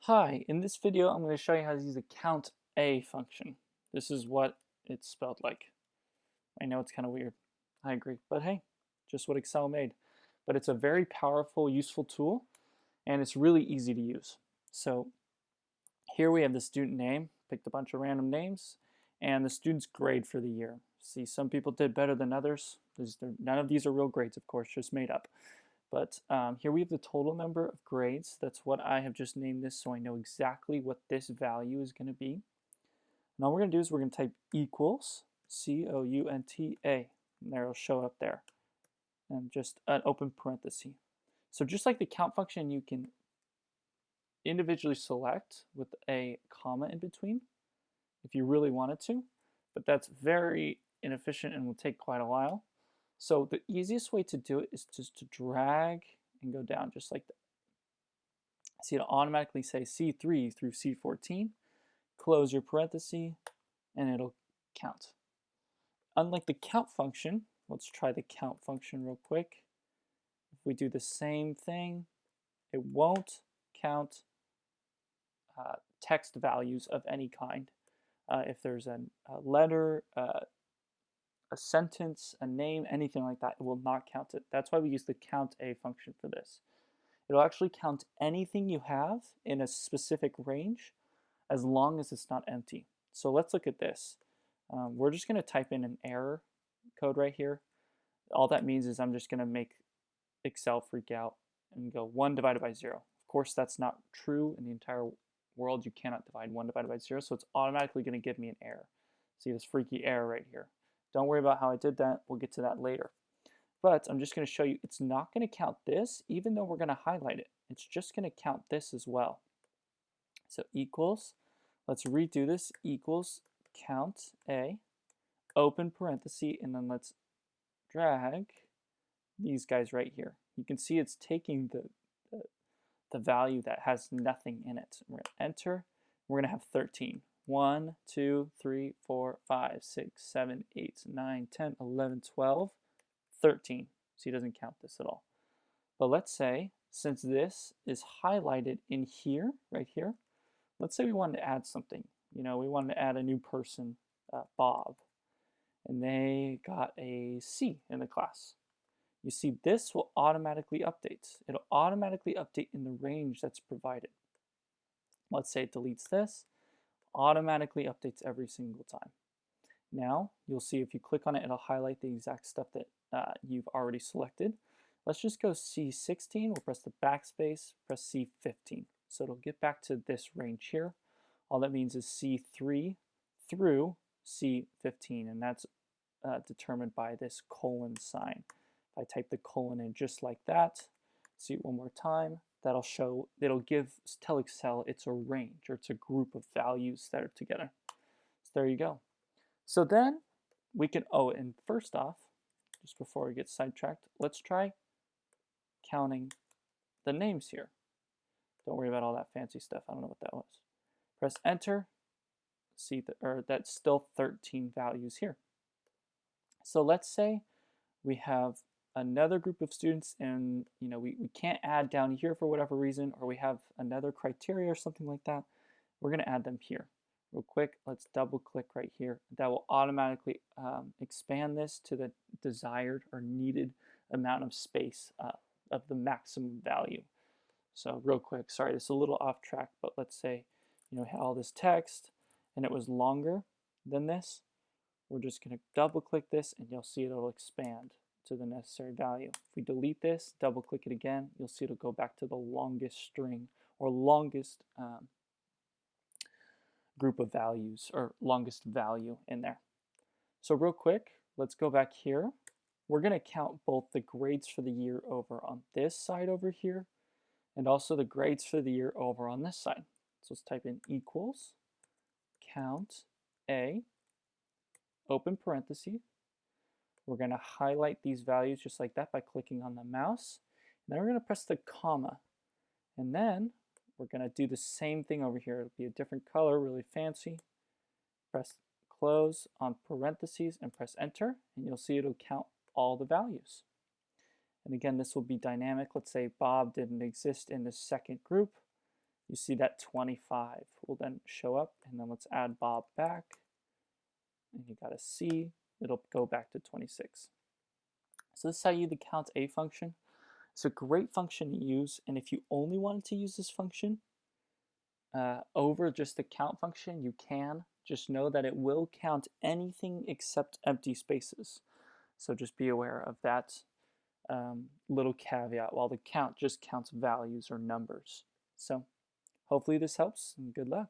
Hi, in this video I'm going to show you how to use the COUNTA function. This is what it's spelled like. I know it's kind of weird. I agree, but hey, just what Excel made. But it's a very powerful, useful tool, and it's really easy to use. So here we have the student name, picked a bunch of random names, and the student's grade for the year. See, some people did better than others. None of these are real grades, of course, just made up. But here we have the total number of grades. That's what I have just named this, so I know exactly what this value is going to be. And all we're going to do is we're going to type equals COUNTA, and there it'll show up there, and just an open parenthesis. So just like the count function, you can individually select with a comma in between if you really wanted to, but that's very inefficient and will take quite a while. So the easiest way to do it is just to drag and go down just like that. See, it'll automatically say C3 through C14, close your parenthesis, and it'll count. Unlike the count function, let's try the count function real quick. If we do the same thing, it won't count text values of any kind. If there's a letter, a sentence, a name, anything like that, it will not count it. That's why we use the COUNTA function for this. It'll actually count anything you have in a specific range as long as it's not empty. So let's look at this. We're just going to type in an error code right here. All that means is I'm just going to make Excel freak out and go 1 divided by 0. Of course, that's not true in the entire world. You cannot divide 1 divided by 0, so it's automatically going to give me an error. See this freaky error right here. Don't worry about how I did that. We'll get to that later. But I'm just going to show you it's not going to count this, even though we're going to highlight it. It's just going to count this as well. So equals, let's redo this, equals COUNTA, open parenthesis, and then let's drag these guys right here. You can see it's taking the value that has nothing in it. We're going to enter. We're going to have 13. 1, 2, 3, 4, 5, 6, 7, 8, 9, 10, 11, 12, 13. So he doesn't count this at all. But let's say, since this is highlighted in here, right here, let's say we wanted to add something. We wanted to add a new person, Bob, and they got a C in the class. You see, this will automatically update. It'll automatically update in the range that's provided. Let's say it deletes this, automatically updates every single time. Now, you'll see if you click on it, it'll highlight the exact stuff that you've already selected. Let's just go C16, we'll press the backspace, press C15. So it'll get back to this range here. All that means is C3 through C15, and that's determined by this colon sign. If I type the colon in just like that, see it one more time, that'll tell Excel it's a range, or it's a group of values that are together. So there you go. So then we can, and first off, just before we get sidetracked, let's try counting the names here. Don't worry about all that fancy stuff. I don't know what that was. Press enter. See, that's still 13 values here. So let's say we have another group of students and we can't add down here for whatever reason, or we have another criteria or something like that. We're going to add them here. Real quick, let's double click right here. That will automatically expand this to the desired or needed amount of space of the maximum value. So real quick, sorry, this is a little off track, but let's say we had all this text and it was longer than this. We're just going to double click this and you'll see it'll expand to the necessary value. If we delete this, double click it again, you'll see it'll go back to the longest string or longest group of values, or longest value in there. So real quick, let's go back here. We're going to count both the grades for the year over on this side over here and also the grades for the year over on this side. So let's type in equals COUNTA, open parenthesis. We're going to highlight these values just like that by clicking on the mouse. And then we're going to press the comma. And then we're going to do the same thing over here. It'll be a different color, really fancy. Press close on parentheses and press enter, and you'll see it'll count all the values. And again, this will be dynamic. Let's say Bob didn't exist in the second group. you see that 25 will then show up, and then let's add Bob back, and you got a C, it'll go back to 26. So this is how you use the COUNTA function. It's a great function to use, and if you only wanted to use this function over just the count function, you can. Just know that it will count anything except empty spaces. So just be aware of that little caveat, while the count just counts values or numbers. So hopefully this helps, and good luck.